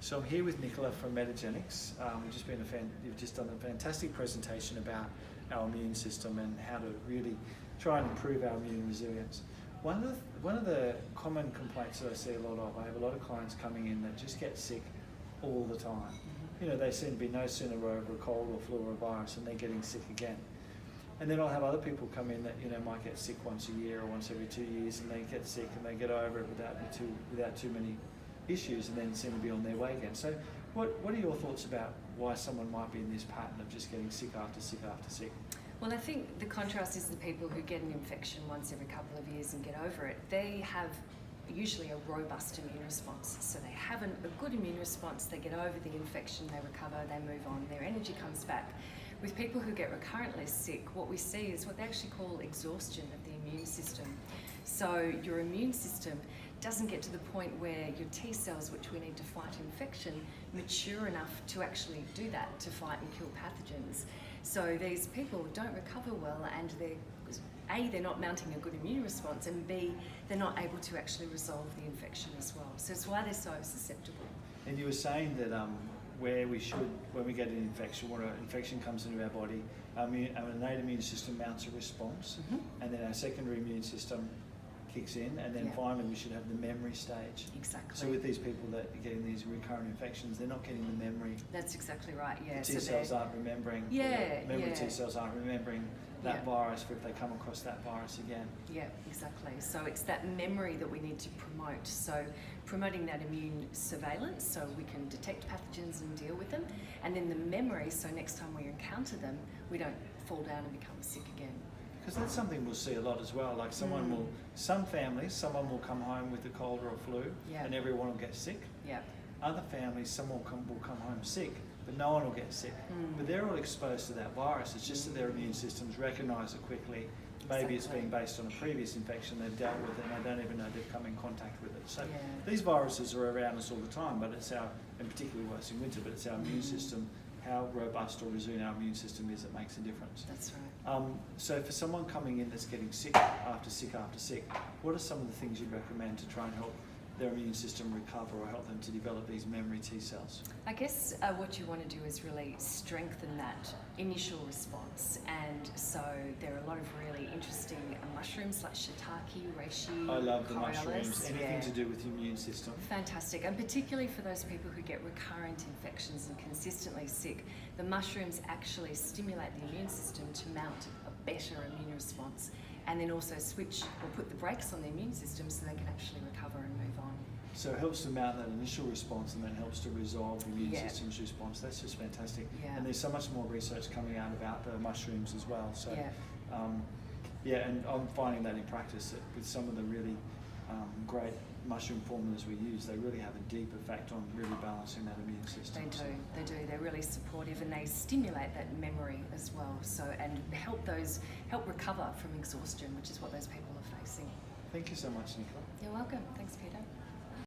So I'm here with Nicola from Metagenics. You've just done a fantastic presentation about our immune system and how to really try and improve our immune resilience. One of the common complaints that I see a lot of, I have a lot of clients coming in that just get sick all the time. Mm-hmm. You know, they seem to be no sooner over a cold or flu or a virus and they're getting sick again. And then I'll have other people come in that, you know, might get sick once a year or once every 2 years, and they get sick and they get over it without too many issues, and then seem to be on their way again. So what are your thoughts about why someone might be in this pattern of just getting sick after sick after sick? Well, I think the contrast is the people who get an infection once every couple of years and get over it. They have usually a robust immune response. So they have a good immune response, they get over the infection, they recover, they move on, their energy comes back. With people who get recurrently sick, what we see is what they actually call exhaustion of the immune system. So your immune system doesn't get to the point where your T cells, which we need to fight infection, mature enough to actually do that, to fight and kill pathogens. So these people don't recover well, and they're not mounting a good immune response, and B, they're not able to actually resolve the infection as well. So it's why they're so susceptible. And you were saying that when we get an infection, when an infection comes into our body, our innate immune system mounts a response, mm-hmm. and then our secondary immune system kicks in, and then finally we should have the memory stage. Exactly. So with these people that are getting these recurrent infections, they're not getting the memory. That's exactly right, yeah. The T cells aren't remembering. Memory T cells aren't remembering that virus for if they come across that virus again. Yeah, exactly. So it's that memory that we need to promote. So promoting that immune surveillance so we can detect pathogens and deal with them. And then the memory, so next time we encounter them, we don't fall down and become sick again. Because that's something we'll see a lot as well. Like someone will come home with a cold or a flu, and everyone will get sick. Yeah. Other families, someone will come home sick, but no one will get sick. But they're all exposed to that virus. It's just that their immune systems recognise it quickly. Maybe it's been based on a previous infection they've dealt with, and they don't even know they've come in contact with it. So these viruses are around us all the time, but it's and particularly worse in winter, but it's our immune system, how robust or resilient our immune system is, that makes a difference. That's right. So for someone coming in that's getting sick after sick after sick, what are some of the things you'd recommend to try and help their immune system recover or help them to develop these memory T cells? I guess what you want to do is really strengthen that initial response, and so there are a lot of really interesting mushrooms like shiitake, reishi, I love the coriolis, mushrooms, anything to do with the immune system. Fantastic, and particularly for those people who get recurrent infections and consistently sick, the mushrooms actually stimulate the immune system to mount a better immune response, and then also switch or put the brakes on the immune system so they can actually recover and move on. So it helps to mount that initial response and then helps to resolve the immune system's response. That's just fantastic. Yeah. And there's so much more research coming out about the mushrooms as well. So, and I'm finding that in practice that with some of the really great mushroom formulas we use, they really have a deep effect on really balancing that immune system. They do. They're really supportive, and they stimulate that memory as well. So, and help recover from exhaustion, which is what those people are facing. Thank you so much, Nicola. You're welcome. Thanks, Peter.